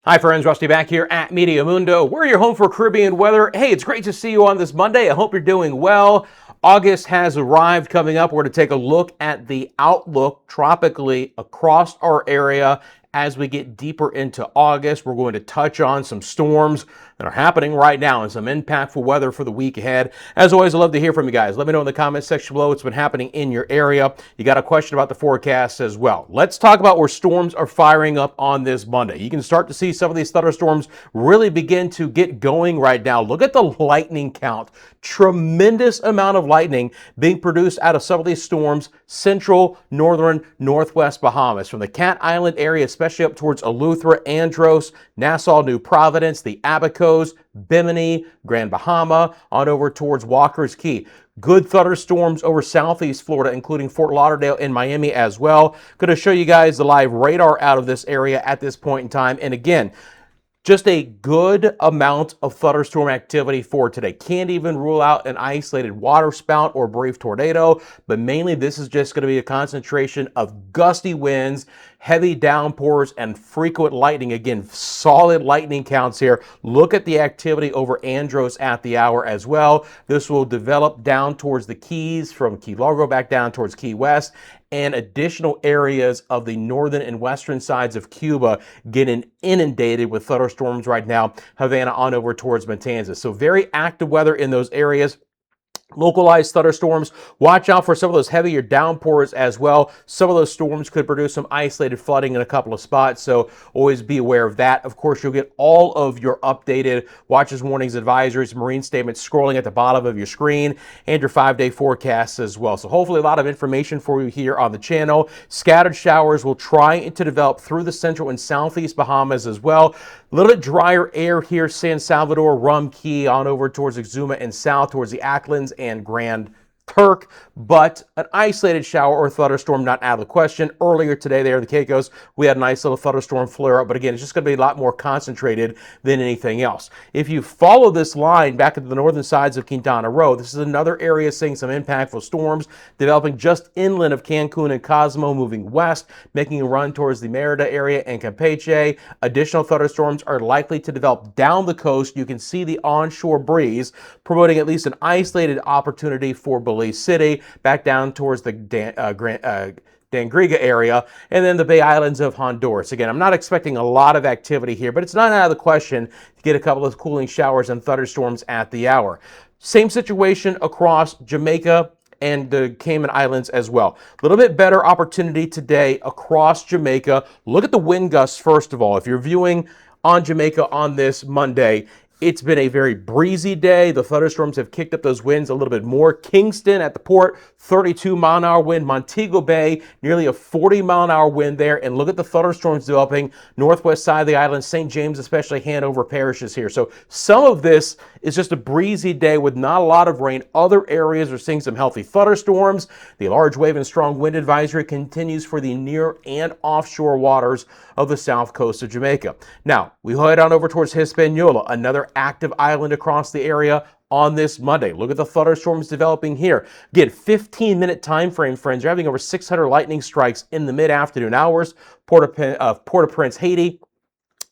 Hi friends, Rusty back here at Meteo Mundo. We're your home for Caribbean weather. Hey, it's great to see you on this Monday. I hope you're doing well. August has arrived coming up. We're going to take a look at the outlook tropically across our area as we get deeper into August. We're going to touch on some storms that are happening right now and some impactful weather for the week ahead. As always, I'd love to hear from you guys. Let me know in the comment section below what's been happening in your area. You got a question about the forecast as well. Let's talk about where storms are firing up on this Monday. You can start to see some of these thunderstorms really begin to get going right now. Look at the lightning count. Tremendous amount of lightning being produced out of some of these storms, central, northern, northwest Bahamas. From the Cat Island area, especially up towards Eleuthera, Andros, Nassau, New Providence, the Abacos, Bimini, Grand Bahama, on over towards Walker's Key. Good thunderstorms over southeast Florida, including Fort Lauderdale and Miami as well. Going to show you guys the live radar out of this area at this point in time. And again, just a good amount of thunderstorm activity for today. Can't even rule out an isolated waterspout or brief tornado, but mainly this is just going to be a concentration of gusty winds, heavy downpours, and frequent lightning. Again, solid lightning counts here. Look at the activity over Andros at the hour as well. This will develop down towards the Keys, from Key Largo back down towards Key West, and additional areas of the northern and western sides of Cuba getting inundated with thunderstorms right now. Havana on over towards Matanzas. So very active weather in those areas. Localized thunderstorms. Watch out for some of those heavier downpours as well. Some of those storms could produce some isolated flooding in a couple of spots, so always be aware of that. Of course, you'll get all of your updated watches, warnings, advisories, marine statements scrolling at the bottom of your screen, and your 5-day forecasts as well. So hopefully a lot of information for you here on the channel. Scattered showers will try to develop through the central and southeast Bahamas as well. A little bit drier air here, San Salvador, Rum Key, on over towards Exuma and south towards the Acklins and Grand Turk, but an isolated shower or thunderstorm not out of the question. Earlier today there in the Caicos, we had a nice little thunderstorm flare up, but again, it's just going to be a lot more concentrated than anything else. If you follow this line back into the northern sides of Quintana Roo, this is another area seeing some impactful storms developing just inland of Cancun and Cozumel, moving west, making a run towards the Merida area and Campeche. Additional thunderstorms are likely to develop down the coast. You can see the onshore breeze promoting at least an isolated opportunity for Belize City, back down towards the Dangriga area, and then the Bay Islands of Honduras. Again, I'm not expecting a lot of activity here, but it's not out of the question to get a couple of cooling showers and thunderstorms at the hour. Same situation across Jamaica and the Cayman Islands as well. A little bit better opportunity today across Jamaica. Look at the wind gusts first of all. If you're viewing on Jamaica on this Monday, it's been a very breezy day. The thunderstorms have kicked up those winds a little bit more. Kingston at the port, 32-mile-an-hour wind. Montego Bay, nearly a 40-mile-an-hour wind there. And look at the thunderstorms developing northwest side of the island, St. James, especially Hanover parishes here. So some of this is just a breezy day with not a lot of rain. Other areas are seeing some healthy thunderstorms. The large wave and strong wind advisory continues for the near and offshore waters of the south coast of Jamaica. Now, we head on over towards Hispaniola, another active island across the area on this Monday. Look at the thunderstorms developing here. Again, 15-minute time frame, friends. You're having over 600 lightning strikes in the mid-afternoon hours. Port-au-Prince, Haiti.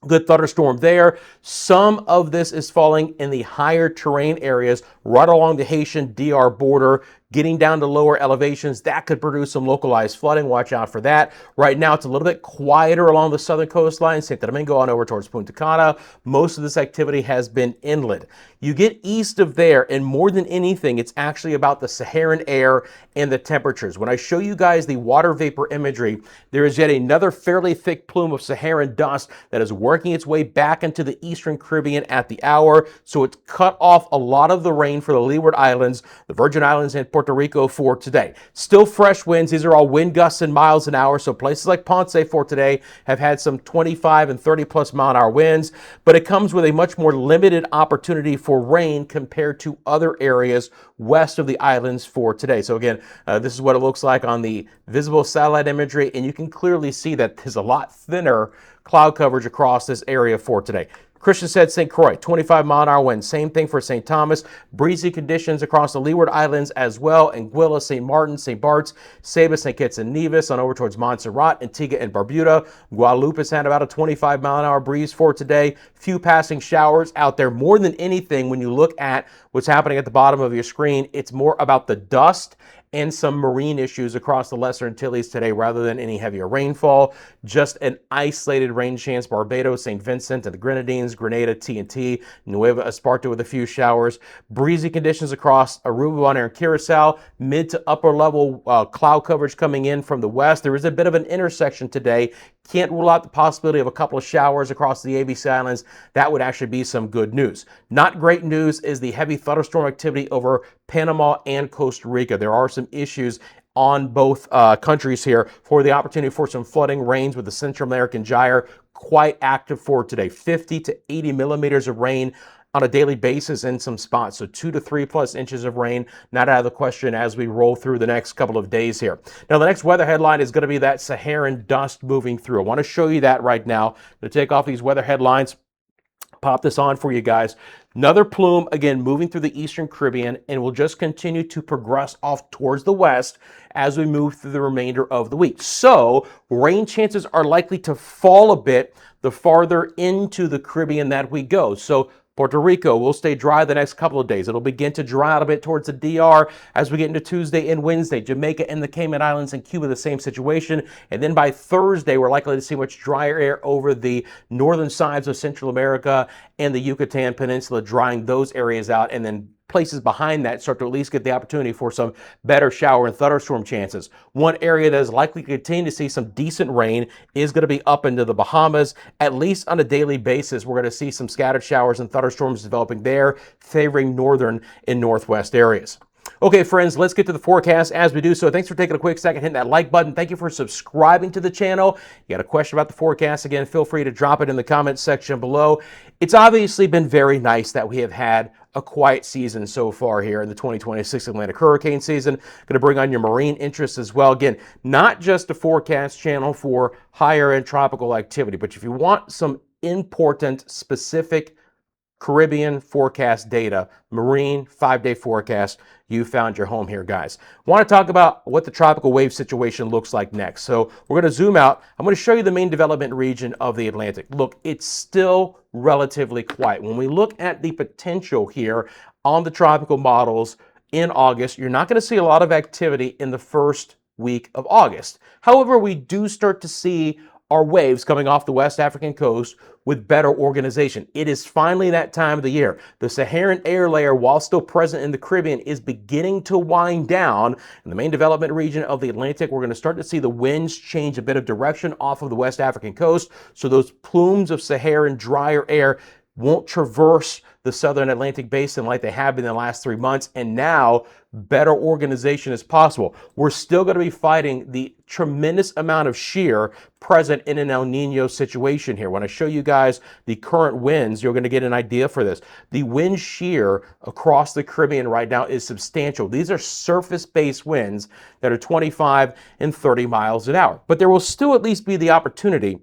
Good thunderstorm there. Some of this is falling in the higher terrain areas right along the Haitian-DR border, getting down to lower elevations. That could produce some localized flooding. Watch out for that. Right now, it's a little bit quieter along the southern coastline. St. Domingo on over towards Punta Cana. Most of this activity has been inland. You get east of there, and more than anything, it's actually about the Saharan air and the temperatures. When I show you guys the water vapor imagery, there is yet another fairly thick plume of Saharan dust that is working its way back into the eastern Caribbean at the hour. So it's cut off a lot of the rain for the Leeward Islands, the Virgin Islands, and Puerto Rico for today. Still fresh winds. These are all wind gusts in miles an hour. So places like Ponce for today have had some 25 and 30 plus mile an hour winds, but it comes with a much more limited opportunity for rain compared to other areas west of the islands for today. So again, this is what it looks like on the visible satellite imagery, and you can clearly see that there's a lot thinner cloud coverage across this area for today. Christian said St. Croix, 25-mile-an-hour wind. Same thing for St. Thomas. Breezy conditions across the Leeward Islands as well. Anguilla, St. Martin, St. Bart's, Sabas, St. Kitts and Nevis, on over towards Montserrat, Antigua and Barbuda. Guadalupe has had about a 25-mile-an-hour breeze for today. Few passing showers out there. More than anything, when you look at what's happening at the bottom of your screen, it's more about the dust and some marine issues across the Lesser Antilles today rather than any heavier rainfall. Just an isolated rain chance. Barbados, St. Vincent and the Grenadines, Grenada, T&T, Nueva Esparta with a few showers. Breezy conditions across Aruba, Bonaire, and Curacao. Mid to upper level cloud coverage coming in from the west. There is a bit of an intersection today. Can't rule out the possibility of a couple of showers across the ABC Islands. That would actually be some good news. Not great news is the heavy thunderstorm activity over Panama and Costa Rica. There are some issues on both countries here for the opportunity for some flooding rains with the Central American gyre quite active for today. 50 to 80 millimeters of rain on a daily basis in some spots. So 2 to 3+ inches of rain, not out of the question as we roll through the next couple of days here. Now, the next weather headline is going to be that Saharan dust moving through. I want to show you that right now. I'm going to take off these weather headlines, pop this on for you guys. Another plume, again, moving through the Eastern Caribbean, and will just continue to progress off towards the west as we move through the remainder of the week. So rain chances are likely to fall a bit the farther into the Caribbean that we go. So Puerto Rico will stay dry the next couple of days. It'll begin to dry out a bit towards the DR as we get into Tuesday and Wednesday. Jamaica and the Cayman Islands and Cuba, the same situation. And then by Thursday, we're likely to see much drier air over the northern sides of Central America and the Yucatan Peninsula, drying those areas out, and then places behind that start to at least get the opportunity for some better shower and thunderstorm chances. One area that is likely to continue to see some decent rain is going to be up into the Bahamas. At least on a daily basis, we're going to see some scattered showers and thunderstorms developing there, favoring northern and northwest areas. Okay, friends, let's get to the forecast as we do so. Thanks for taking a quick second, hitting that like button. Thank you for subscribing to the channel. You got a question about the forecast, again, feel free to drop it in the comments section below. It's obviously been very nice that we have had a quiet season so far here in the 2026 Atlantic hurricane season. Going to bring on your marine interests as well. Again, not just a forecast channel for higher end tropical activity, but if you want some important, specific Caribbean forecast data, marine 5-day forecast, you found your home here, guys. Want to talk about what the tropical wave situation looks like next. So we're going to zoom out. I'm going to show you the main development region of the Atlantic. Look, it's still relatively quiet. When we look at the potential here on the tropical models in August, you're not going to see a lot of activity in the first week of August. However, we do start to see our waves coming off the West African coast with better organization. It is finally that time of the year. The Saharan air layer, while still present in the Caribbean, is beginning to wind down. In the main development region of the Atlantic, we're going to start to see the winds change a bit of direction off of the West African coast. So those plumes of Saharan drier air won't traverse the southern Atlantic basin like they have been in the last 3 months, and now better organization is possible. We're still going to be fighting the tremendous amount of shear present in an El Nino situation here. When I show you guys the current winds, you're going to get an idea for this. The wind shear across the Caribbean right now is substantial. These are surface-based winds that are 25 and 30 miles an hour. But there will still at least be the opportunity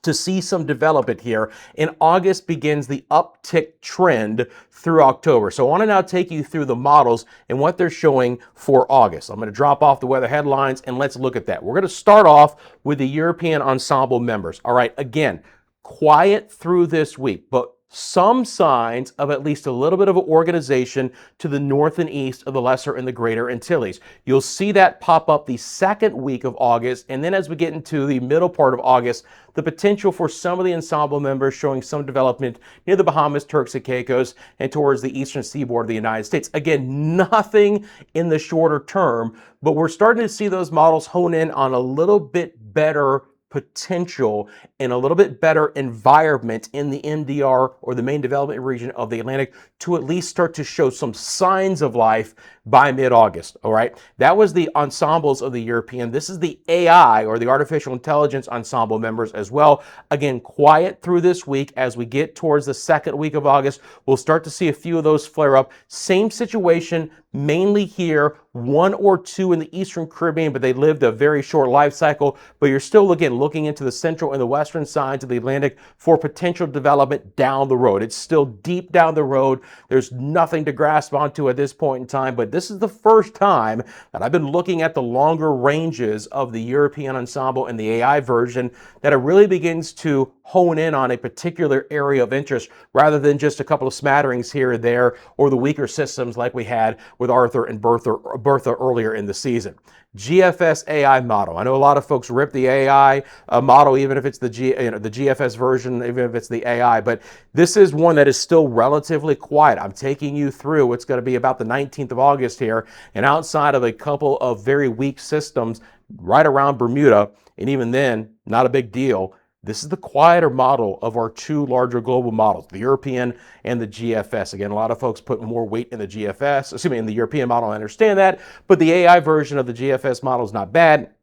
to see some development here. In August begins the uptick trend through October. So I want to now take you through the models and what they're showing for August. I'm going to drop off the weather headlines and let's look at that. We're going to start off with the European ensemble members. All right, again, quiet through this week, but some signs of at least a little bit of an organization to the north and east of the Lesser and the Greater Antilles. You'll see that pop up the second week of August, and then as we get into the middle part of August, the potential for some of the ensemble members showing some development near the Bahamas, Turks and Caicos, and towards the eastern seaboard of the United States. Again, nothing in the shorter term, but we're starting to see those models hone in on a little bit better potential and a little bit better environment in the MDR or the main development region of the Atlantic to at least start to show some signs of life by mid-August, all right? That was the ensembles of the European. This is the AI, or the artificial intelligence ensemble members as well. Again, quiet through this week. As we get towards the second week of August, we'll start to see a few of those flare up. Same situation, mainly here, one or two in the Eastern Caribbean, but they lived a very short life cycle. But you're still looking into the central and the western sides of the Atlantic for potential development down the road. It's still deep down the road. There's nothing to grasp onto at this point in time, but this is the first time that I've been looking at the longer ranges of the European ensemble and the AI version that it really begins to hone in on a particular area of interest rather than just a couple of smatterings here and there, or the weaker systems like we had with Arthur and Bertha earlier in the season. GFS AI model. I know a lot of folks rip the AI model, even if it's the GFS version, even if it's the AI, but this is one that is still relatively quiet. I'm taking you through what's going to be about the 19th of August here, and outside of a couple of very weak systems right around Bermuda, and even then, not a big deal. This is the quieter model of our two larger global models, the European and the GFS. Again, a lot of folks put more weight in the GFS, in the European model, I understand that, but the AI version of the GFS model is not bad.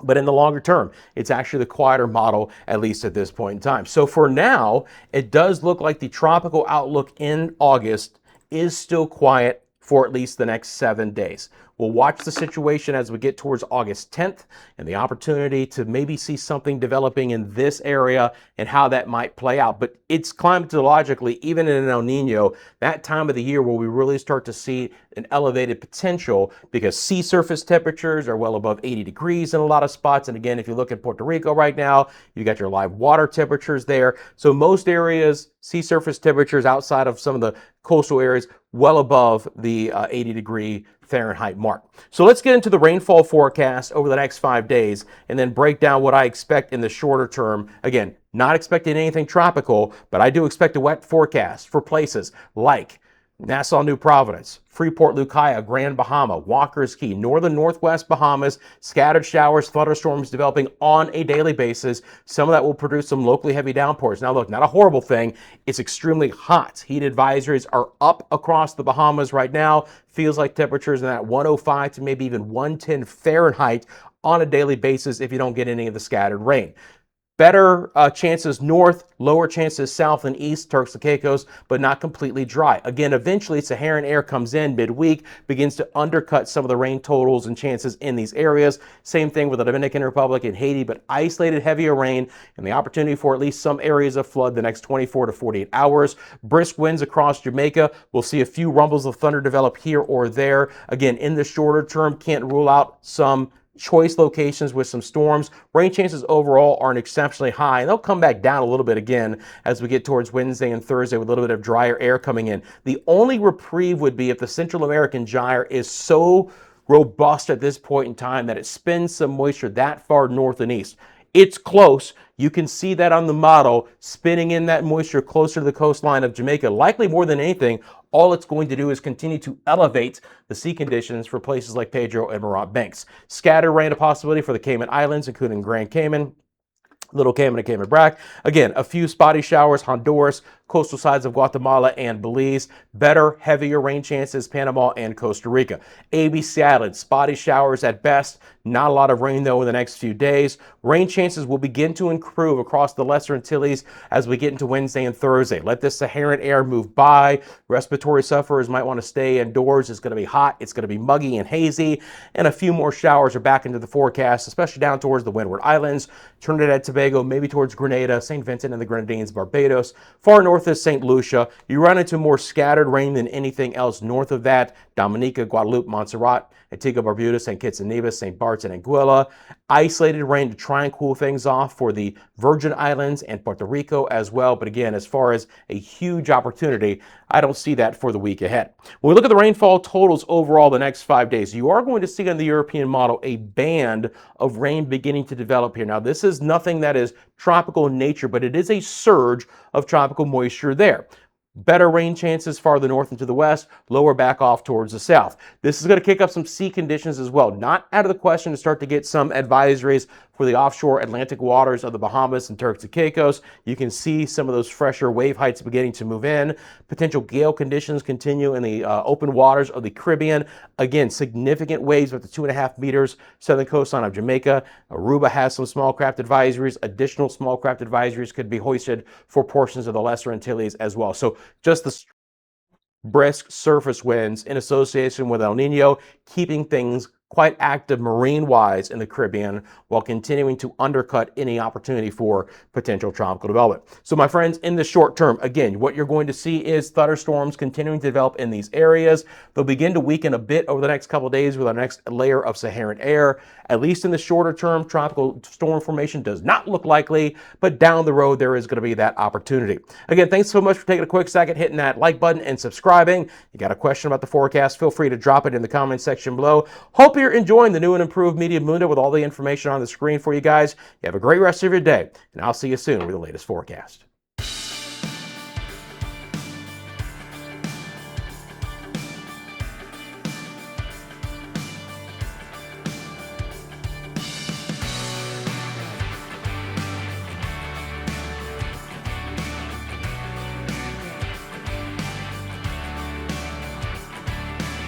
But in the longer term, it's actually the quieter model, at least at this point in time. So for now, it does look like the tropical outlook in August is still quiet for at least the next 7 days. We'll watch the situation as we get towards August 10th and the opportunity to maybe see something developing in this area and how that might play out. But it's climatologically, even in an El Nino, that time of the year where we really start to see an elevated potential, because sea surface temperatures are well above 80 degrees in a lot of spots. And again, if you look at Puerto Rico right now, you got your live water temperatures there. So most areas, sea surface temperatures outside of some of the coastal areas, well above the 80-degree Fahrenheit mark. So let's get into the rainfall forecast over the next 5 days and then break down what I expect in the shorter term. Again, not expecting anything tropical, but I do expect a wet forecast for places like Nassau, New Providence, Freeport, Lucaya, Grand Bahama, Walker's Key, northern northwest Bahamas, scattered showers, thunderstorms developing on a daily basis. Some of that will produce some locally heavy downpours. Now look, not a horrible thing. It's extremely hot. Heat advisories are up across the Bahamas right now. Feels like temperatures in that 105 to maybe even 110 Fahrenheit on a daily basis if you don't get any of the scattered rain. Better chances north, lower chances south and east, Turks and Caicos, but not completely dry. Again, eventually Saharan air comes in midweek, begins to undercut some of the rain totals and chances in these areas. Same thing with the Dominican Republic and Haiti, but isolated heavier rain and the opportunity for at least some areas of flood the next 24 to 48 hours. Brisk winds across Jamaica. We'll see a few rumbles of thunder develop here or there. Again, in the shorter term, can't rule out some choice locations with some storms. Rain chances overall aren't exceptionally high, and they'll come back down a little bit again as we get towards Wednesday and Thursday with a little bit of drier air coming in. The only reprieve would be if the Central American gyre is so robust at this point in time that it spins some moisture that far north and east. It's close. You can see that on the model, spinning in that moisture closer to the coastline of Jamaica. Likely more than anything, all it's going to do is continue to elevate the sea conditions for places like Pedro and Morant Banks. Scattered rain a possibility for the Cayman Islands, including Grand Cayman, Little Cayman and Cayman Brac. Again, a few spotty showers, Honduras, coastal sides of Guatemala and Belize. Better, heavier rain chances, Panama and Costa Rica. ABC Islands, spotty showers at best. Not a lot of rain, though, in the next few days. Rain chances will begin to improve across the Lesser Antilles as we get into Wednesday and Thursday. Let this Saharan air move by. Respiratory sufferers might want to stay indoors. It's going to be hot. It's going to be muggy and hazy. And a few more showers are back into the forecast, especially down towards the Windward Islands, Trinidad, Tobago, maybe towards Grenada, St. Vincent and the Grenadines, Barbados. Far north is St. Lucia. You run into more scattered rain than anything else north of that. Dominica, Guadeloupe, Montserrat, Antigua, Barbuda, St. Kitts and Nevis, St. Bart's and Anguilla. Isolated rain to try and cool things off for the Virgin Islands and Puerto Rico as well. But again, as far as a huge opportunity, I don't see that for the week ahead. When we look at the rainfall totals overall the next 5 days, you are going to see on the European model a band of rain beginning to develop here. Now, this is nothing that is tropical in nature, but it is a surge of tropical moisture there. Better rain chances farther north and to the west, lower back off towards the south. This is going to kick up some sea conditions as well. Not out of the question to start to get some advisories for the offshore Atlantic waters of the Bahamas and Turks and Caicos. You can see some of those fresher wave heights beginning to move in. Potential gale conditions continue in the open waters of the Caribbean. Again, significant waves up to 2.5 meters, southern coastline of Jamaica. Aruba has some small craft advisories. Additional small craft advisories could be hoisted for portions of the Lesser Antilles as well. So just the brisk surface winds in association with El Nino, keeping things quite active marine-wise in the Caribbean while continuing to undercut any opportunity for potential tropical development. So my friends, in the short term, again, what you're going to see is thunderstorms continuing to develop in these areas. They'll begin to weaken a bit over the next couple of days with our next layer of Saharan air. At least in the shorter term, tropical storm formation does not look likely, but down the road there is going to be that opportunity. Again, thanks so much for taking a quick second, hitting that like button and subscribing. You got a question about the forecast, feel free to drop it in the comment section below. Hope you're enjoying the new and improved Meteo Mundo with all the information on the screen for you guys. You have a great rest of your day, and I'll see you soon with the latest forecast.